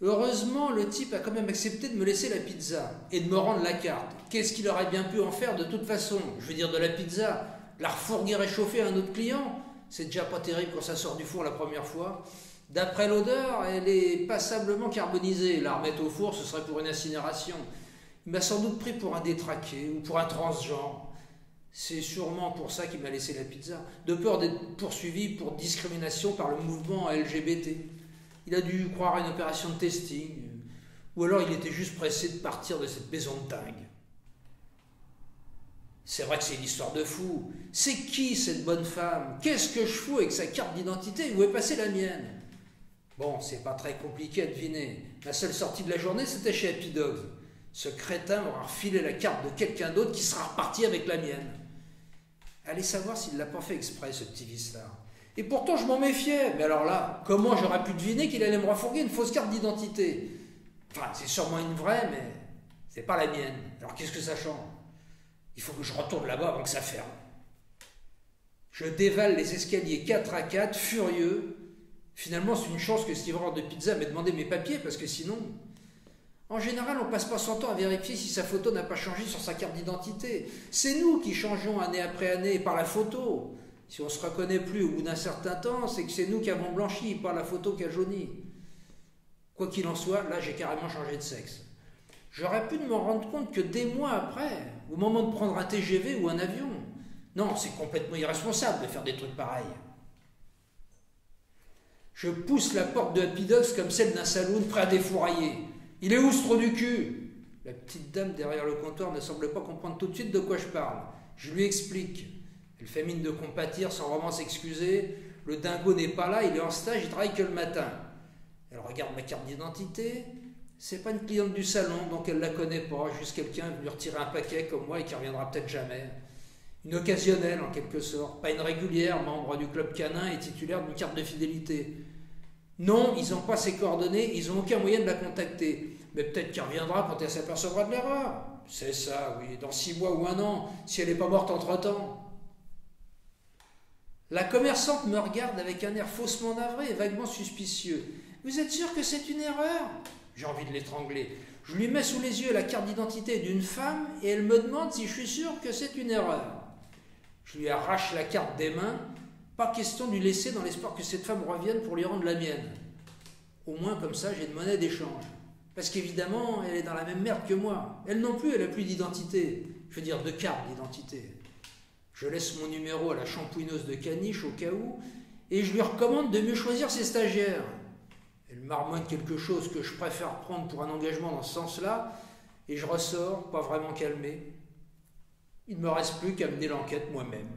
Heureusement, le type a quand même accepté de me laisser la pizza et de me rendre la carte. Qu'est-ce qu'il aurait bien pu en faire de toute façon? Je veux dire, de la pizza, la refourguer réchauffée à un autre client, c'est déjà pas terrible quand ça sort du four la première fois. D'après l'odeur, elle est passablement carbonisée. La remettre au four, ce serait pour une incinération. Il m'a sans doute pris pour un détraqué ou pour un transgenre. C'est sûrement pour ça qu'il m'a laissé la pizza, de peur d'être poursuivi pour discrimination par le mouvement LGBT. Il a dû croire à une opération de testing, ou alors il était juste pressé de partir de cette maison de dingue. C'est vrai que c'est une histoire de fou. C'est qui cette bonne femme? Qu'est-ce que je fous avec sa carte d'identité? Où est passée la mienne? Bon, c'est pas très compliqué à deviner. La seule sortie de la journée, c'était chez Happy Dogs. Ce crétin m'aura refilé la carte de quelqu'un d'autre qui sera reparti avec la mienne. Allez savoir s'il l'a pas fait exprès, ce petit vicelard. Et pourtant, je m'en méfiais. Mais alors là, comment j'aurais pu deviner qu'il allait me refourguer une fausse carte d'identité? Enfin, c'est sûrement une vraie, mais c'est pas la mienne. Alors qu'est-ce que ça change? Il faut que je retourne là-bas avant que ça ferme. Je dévale les escaliers 4 à 4, furieux. Finalement, c'est une chance que ce livreur de pizza m'ait demandé mes papiers, parce que sinon... En général, on passe pas son temps à vérifier si sa photo n'a pas changé sur sa carte d'identité. C'est nous qui changeons année après année par la photo. Si on ne se reconnaît plus au bout d'un certain temps, c'est que c'est nous qui avons blanchi, pas la photo qui a jauni. Quoi qu'il en soit, là j'ai carrément changé de sexe. J'aurais pu m'en rendre compte que des mois après, au moment de prendre un TGV ou un avion. Non, c'est complètement irresponsable de faire des trucs pareils. Je pousse la porte de Happy Dogs comme celle d'un saloon prêt à défourailler. Il est où ce trou du cul? La petite dame derrière le comptoir ne semble pas comprendre tout de suite de quoi je parle. Je lui explique. Elle fait mine de compatir sans vraiment s'excuser. Le dingo n'est pas là, il est en stage, il travaille que le matin. Elle regarde ma carte d'identité. C'est pas une cliente du salon, donc elle la connaît pas. Juste quelqu'un venu retirer un paquet comme moi et qui reviendra peut-être jamais. Une occasionnelle en quelque sorte, pas une régulière, membre du club canin et titulaire d'une carte de fidélité. Non, ils n'ont pas ses coordonnées, ils n'ont aucun moyen de la contacter. Mais peut-être qu'elle reviendra quand elle s'apercevra de l'erreur. C'est ça, oui, dans 6 mois ou 1 an, si elle n'est pas morte entre-temps. La commerçante me regarde avec un air faussement navré et vaguement suspicieux. Vous êtes sûr que c'est une erreur? J'ai envie de l'étrangler. Je lui mets sous les yeux la carte d'identité d'une femme et elle me demande si je suis sûr que c'est une erreur. Je lui arrache la carte des mains. Pas question de lui laisser dans l'espoir que cette femme revienne pour lui rendre la mienne. Au moins comme ça j'ai une monnaie d'échange. Parce qu'évidemment elle est dans la même merde que moi. Elle non plus, elle n'a plus d'identité. Je veux dire de carte d'identité. Je laisse mon numéro à la shampouineuse de caniche au cas où et je lui recommande de mieux choisir ses stagiaires. Elle marmonne quelque chose que je préfère prendre pour un engagement dans ce sens-là et je ressors, pas vraiment calmé. Il ne me reste plus qu'à mener l'enquête moi-même.